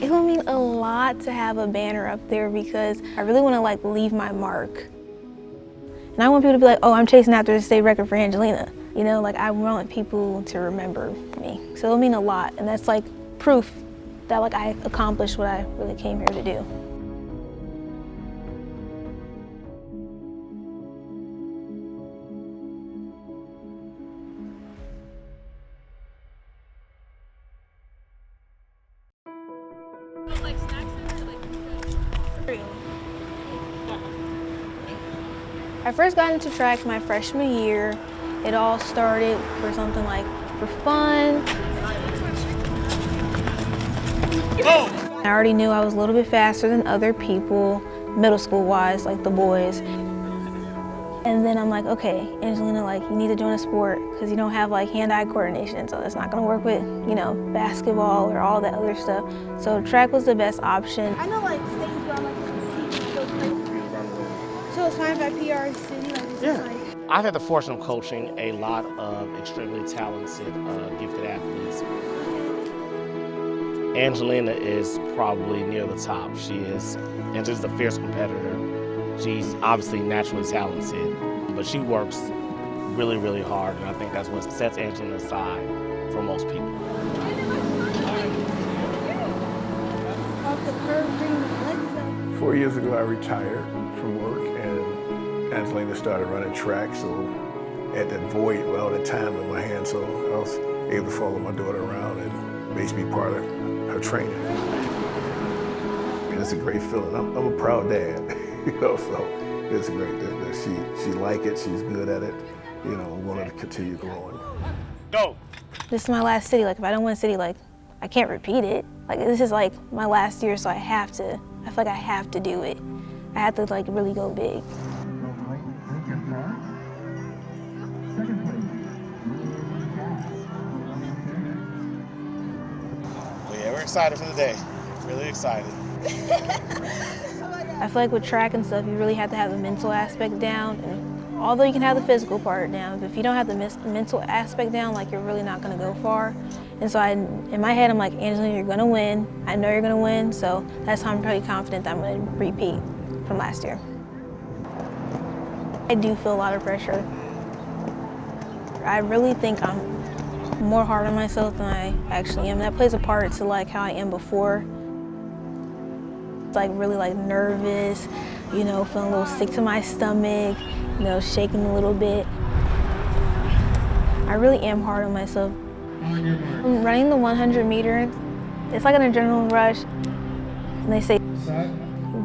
It would mean a lot to have a banner up there because I really want to like leave my mark. And I want people to be like, oh, I'm chasing after the state record for Angelina. You know, like I want people to remember me. So it'll mean a lot. And that's like proof that like I accomplished what I really came here to do. I first got into track my freshman year. It all started for something like for fun. Go! I already knew I was a little bit faster than other people, middle school wise, like the boys. And then I'm like, okay, Angelina, like you need to join a sport because you don't have like hand-eye coordination, so it's not gonna work with, you know, basketball or all that other stuff. So track was the best option. I know like states where I'm like, so it's fine if I PR city, like it's just like. I've had the fortune of coaching a lot of extremely talented, gifted athletes. Angelina is probably near the top. She is, and she's a fierce competitor. She's obviously naturally talented, but she works really, really hard, and I think that's what sets Angelina aside from most people. Off the curb, bringing the legs up. 4 years ago, I retired from work, and Angelina started running track, so at that void, well, that time in my hand, so I was able to follow my daughter around and basically be part of her training. And it's a great feeling. I'm a proud dad, you know, so it's great that she like it, she's good at it, you know, wanted to continue growing. Go! This is my last city. Like if I don't win a city, like I can't repeat it. Like this is like my last year, so I feel like I have to do it. I have to like really go big. Yeah, we're excited for the day. Really excited. I feel like with track and stuff, you really have to have the mental aspect down. And although you can have the physical part down, but if you don't have the mental aspect down, like you're really not gonna go far. And so in my head, I'm like, Angelina, you're gonna win. I know you're gonna win, so that's how I'm pretty confident that I'm gonna repeat from last year. I do feel a lot of pressure. I really think I'm more hard on myself than I actually am. That plays a part to like how I am before. It's like really like nervous, you know, feeling a little sick to my stomach, you know, shaking a little bit. I really am hard on myself. I'm running the 100 meter. It's like an adrenaline rush. And they say,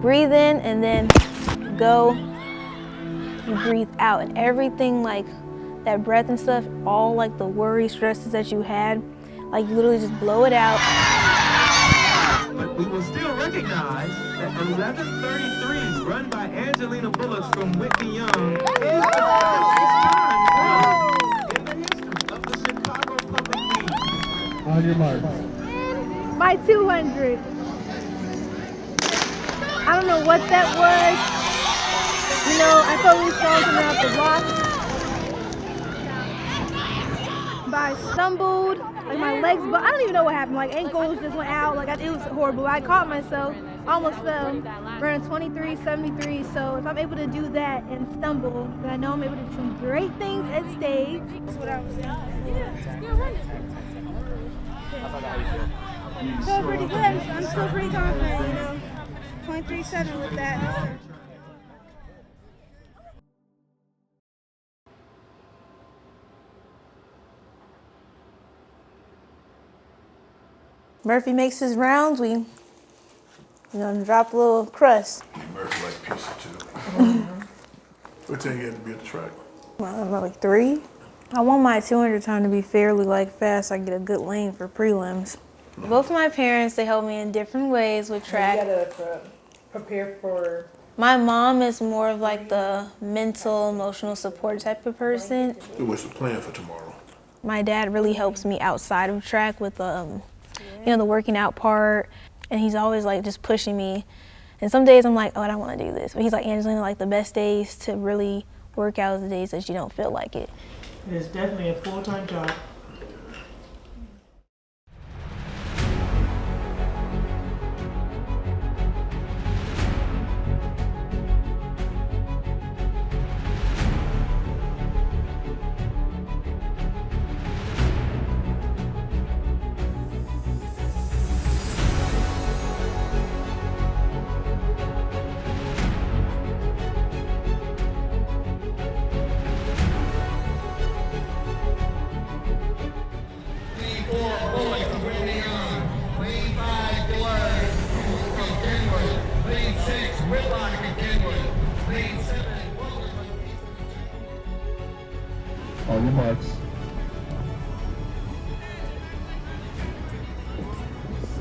breathe in and then go. You breathe out and everything like that breath and stuff, all like the worry, stresses that you had, like you literally just blow it out. But we will still recognize that 11:33 run by Angelina Bullock from Whitney Young is the fastest time run in the history of the Chicago Public League. On your mark. My 200. I don't know what that was. You know, I thought we were coming out the blocks. But I stumbled, like my legs, but I don't even know what happened. Like ankles just went out, like it was horrible. I caught myself, almost fell, ran 23:73. So if I'm able to do that and stumble, then I know I'm able to do some great things at stage. That's what I was saying. Yeah, still running. I feel pretty good. I'm still pretty confident, you know. 23.7 with that. Murphy makes his rounds, we drop a little crust. Murphy like pizza too. What time you had to be at the track? Well, I don't know, like 3. I want my 200 time to be fairly like fast so I get a good lane for prelims. Both of my parents, they help me in different ways with track. You gotta prepare for... My mom is more of like the mental, emotional support type of person. What's the plan for tomorrow? My dad really helps me outside of track with the working out part, and he's always like just pushing me. And some days I'm like, oh, I don't want to do this. But he's like, Angelina, like the best days to really work out is the days that you don't feel like it. It's definitely a full-time job. On your marks.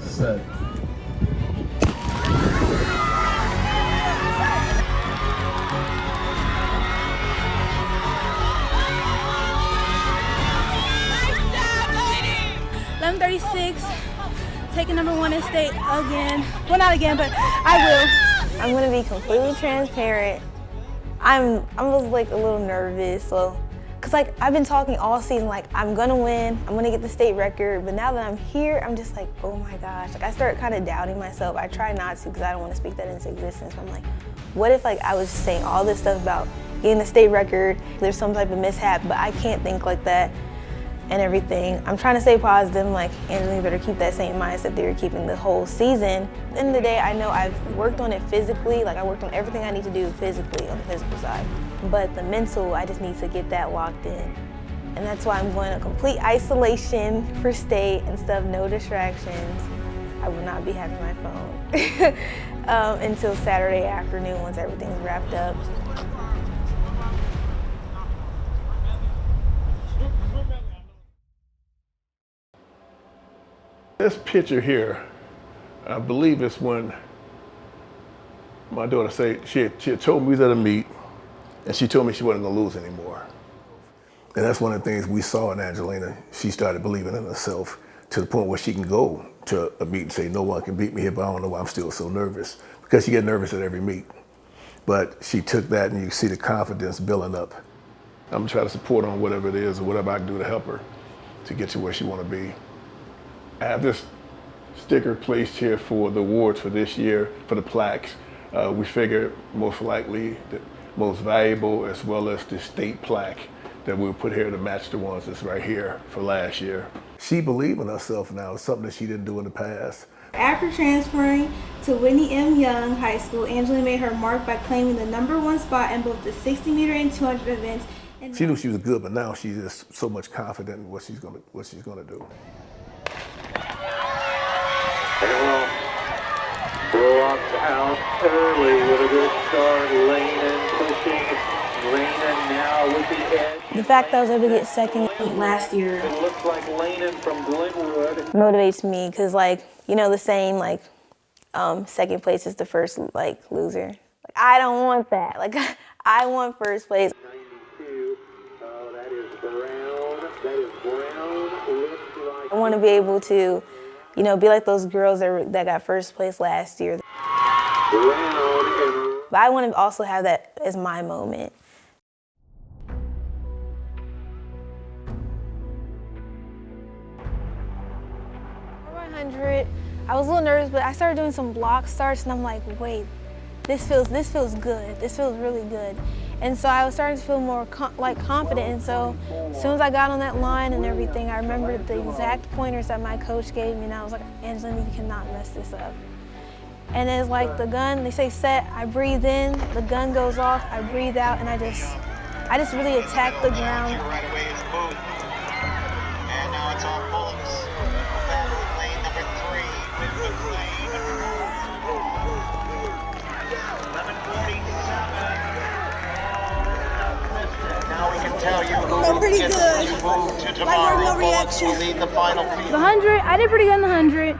Set. Taking #1 in state again. Well, not again, but I will. I'm gonna be completely transparent. I was like a little nervous, so, cause like I've been talking all season, like I'm gonna win, I'm gonna get the state record, but now that I'm here, I'm just like, oh my gosh. Like I started kind of doubting myself. I try not to, cause I don't want to speak that into existence. But I'm like, what if like I was saying all this stuff about getting the state record, there's some type of mishap, but I can't think like that and everything. I'm trying to stay positive. I'm like, Angelina better keep that same mindset they were keeping the whole season. At the end of the day, I know I've worked on it physically, like I worked on everything I need to do physically on the physical side. But the mental, I just need to get that locked in. And that's why I'm going to complete isolation for state and stuff, no distractions. I will not be having my phone until Saturday afternoon once everything's wrapped up. This picture here, I believe it's when my daughter said, she had told me we was at a meet, and she told me she wasn't gonna lose anymore. And that's one of the things we saw in Angelina. She started believing in herself to the point where she can go to a meet and say, no one can beat me here, but I don't know why I'm still so nervous. Because she gets nervous at every meet. But she took that and you see the confidence building up. I'm gonna try to support her on whatever it is or whatever I can do to help her to get to where she wanna be. I have this sticker placed here for the awards for this year, for the plaques. We figure most likely the most valuable as well as the state plaque that we'll put here to match the ones that's right here for last year. She believes in herself now. It's something that she didn't do in the past. After transferring to Whitney M. Young High School, Angelina made her mark by claiming the #1 spot in both the 60-meter and 200 events. She knew she was good, but now she's just so much confident in what she's gonna do. Blocked out early with a good start. Lehman pushing. Lehman now with the edge. The fact that I was able to get second last year. It looks like Lehman from Glenwood motivates me, because like, you know the saying, like second place is the first like loser. Like, I don't want that. Like I want first place. 92. Oh, that is Brown. That is Brown. Looks like I want to be able to, you know, be like those girls that got first place last year. But I want to also have that as my moment. For 100, I was a little nervous, but I started doing some block starts, and I'm like, wait, this feels good. This feels really good. And so I was starting to feel more confident. And so as soon as I got on that line and everything, I remembered the exact pointers that my coach gave me, and I was like, Angelina, you cannot mess this up. And it's like the gun, they say set, I breathe in, the gun goes off, I breathe out, and I just really attack the ground. Right away is Booth. And now it's on Bullocks. Lane number 3 with McLean. 11:47. Now we can tell you who pretty gets good. to move to tomorrow. no Bullocks will reaction. lead the final field. The 100, I did pretty good in the 100.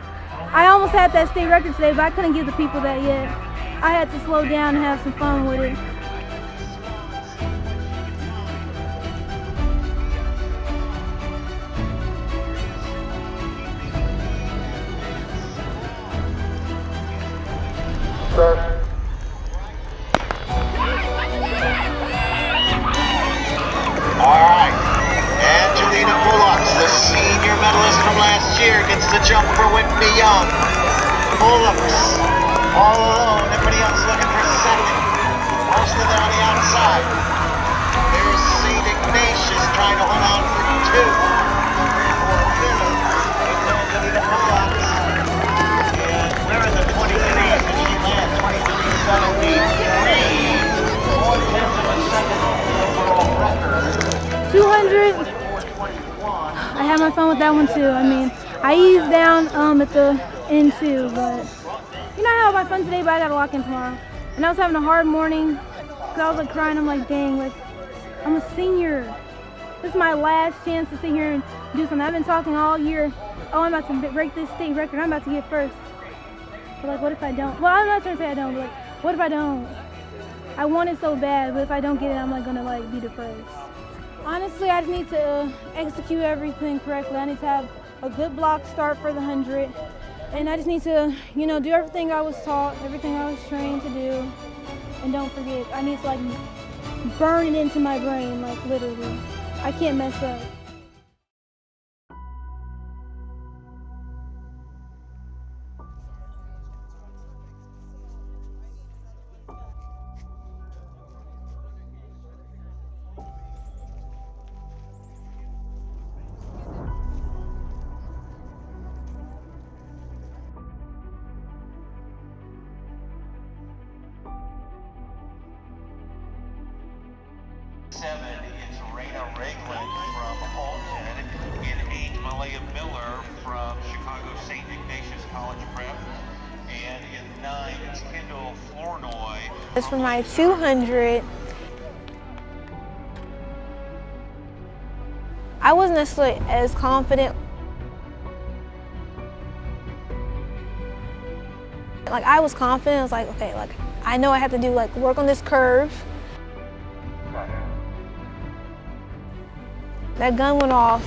I almost had that state record today, but I couldn't give the people that yet. I had to slow down and have some fun with it. All right, Angelina Bullocks, the senior medalist from last year, gets the jump for Whitney Young. Bullocks, all alone, everybody else looking for second. Most of them on the outside. There's St. Ignatius trying to hold on for 2. For Philip, it's Angelina Bullocks. And where are the 23s that she lands? 23.73. 4/10 of a second overall record. 200, I had my fun with that one too. I mean, I eased down at the end too, but you know, I had my fun today, but I gotta lock in tomorrow. And I was having a hard morning, because I was like crying. I'm like, dang, like I'm a senior. this is my last chance to sit here and do something. I've been talking all year, oh, I'm about to break this state record, I'm about to get first. But like, what if I don't? Well, I'm not trying to say I don't, but like, what if I don't? I want it so bad, but if I don't get it, I'm like gonna like be depressed. Honestly, I just need to execute everything correctly. I need to have a good block start for the 100. And I just need to, you know, do everything I was taught, everything I was trained to do. And don't forget, I need to like burn it into my brain, like literally. I can't mess up. It's Raina Regland from Alton, in 8, Malia Miller from Chicago St. Ignatius College Prep, and in 9, it's Kendall Flournoy. As for my 200, I wasn't necessarily as confident. Like I was confident, I was like, okay, like I know I have to do like work on this curve. That gun went off.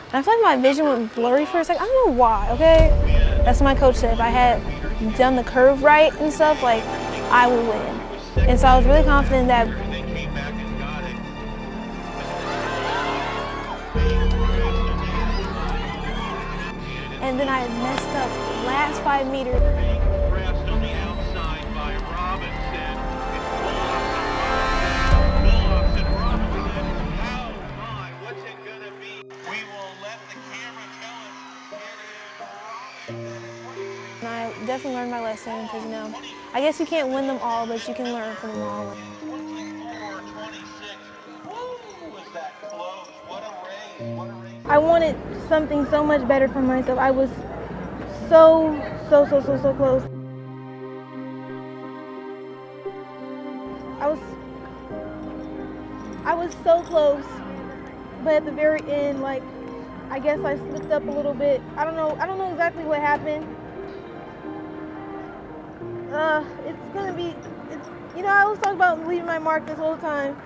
And I feel like my vision went blurry for a second. I don't know why, okay? That's what my coach said. If I had done the curve right and stuff, like, I would win. And so I was really confident that. And then I messed up the last 5 meters. And I definitely learned my lesson because, you know, I guess you can't win them all, but you can learn from them all. I wanted something so much better for myself. I was so close. I was so close, but at the very end, like, I guess I slipped up a little bit. I don't know exactly what happened. It's gonna be, you know, I was talking about leaving my mark this whole time.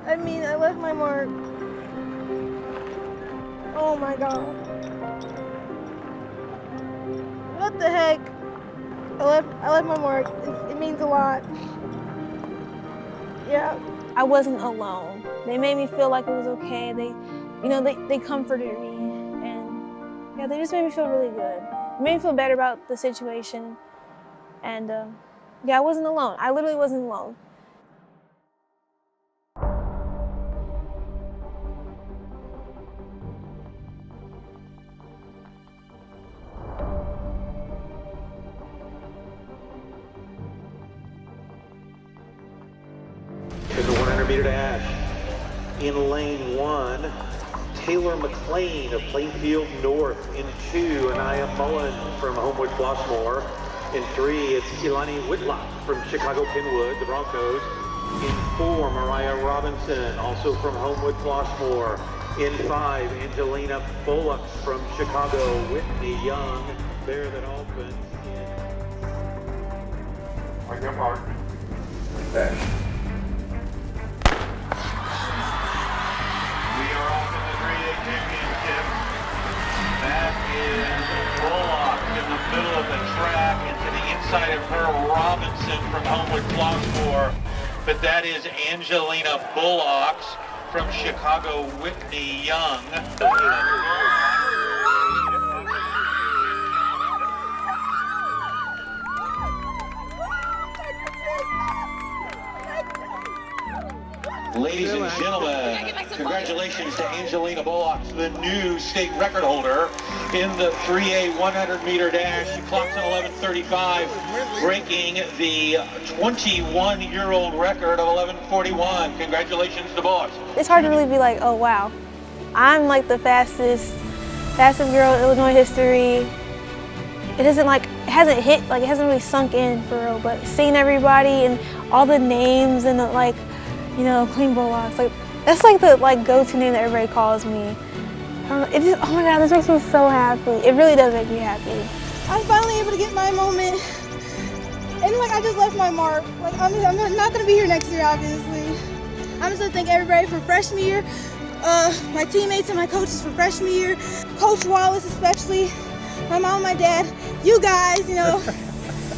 I mean, I left my mark. Oh my God. What the heck? I left my mark. It means a lot. Yeah. I wasn't alone. They made me feel like it was okay. They comforted me, and yeah, they just made me feel really good. It made me feel better about the situation, and yeah, I wasn't alone. I literally wasn't alone. In the 100-meter dash, in lane 1, Taylor McLean of Plainfield North. In 2, Anaya Mullen from Homewood Flossmoor. In 3, it's Ilani Whitlock from Chicago Kenwood, the Broncos. In 4, Mariah Robinson, also from Homewood Flossmoor. In 5, Angelina Bullock from Chicago, Whitney Young. There that opens in. On your mark. Dash. We are off in the 3A championship. That is Bullock in the middle of the track, and to the inside of her, Robinson from Homewood Flossmoor. But that is Angelina Bullock from Chicago, Whitney Young. Ladies and gentlemen, congratulations to Angelina Bullock, the new state record holder in the 3A 100-meter dash. She clocks in 11:35, breaking the 21-year-old record of 11:41. Congratulations to Bullock. It's hard to really be like, oh wow, I'm like the fastest girl in Illinois history. It isn't like, it hasn't really sunk in for real, but seeing everybody and all the names and the, like, you know, Queen Bullocks, like, That's like the go-to name that everybody calls me. I don't know, it just, oh my God, this makes me so happy. It really does make me happy. I'm finally able to get my moment, and like I just left my mark. Like I'm not gonna be here next year, obviously. I'm just gonna thank everybody for freshman year, my teammates and my coaches for freshman year, Coach Wallace especially, my mom, my dad, you guys, you know,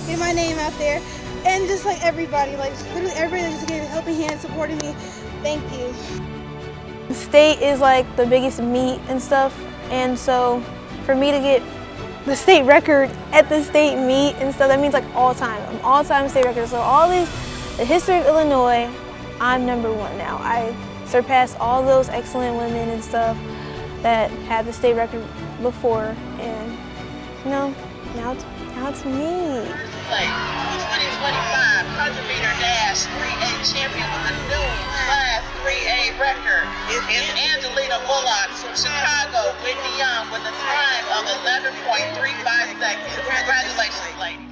get my name out there, and just like everybody, like literally everybody that just gave a helping hand, supporting me. Thank you. State is like the biggest meet and stuff, and so for me to get the state record at the state meet and stuff, that means like all-time. I'm all-time state record. So all these, the history of Illinois, I'm #1 now. I surpassed all those excellent women and stuff that had the state record before, and you know, now it's me. 2025 100-meter dash 3A champion with a new class 3A record is Angelina Bullock from Chicago, Whitney Young, with a time of 11.35 seconds. Congratulations, ladies.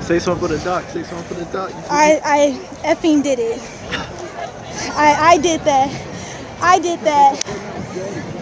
Say something for the doc. Say something for the doc. I effing did it. I did that. I did that.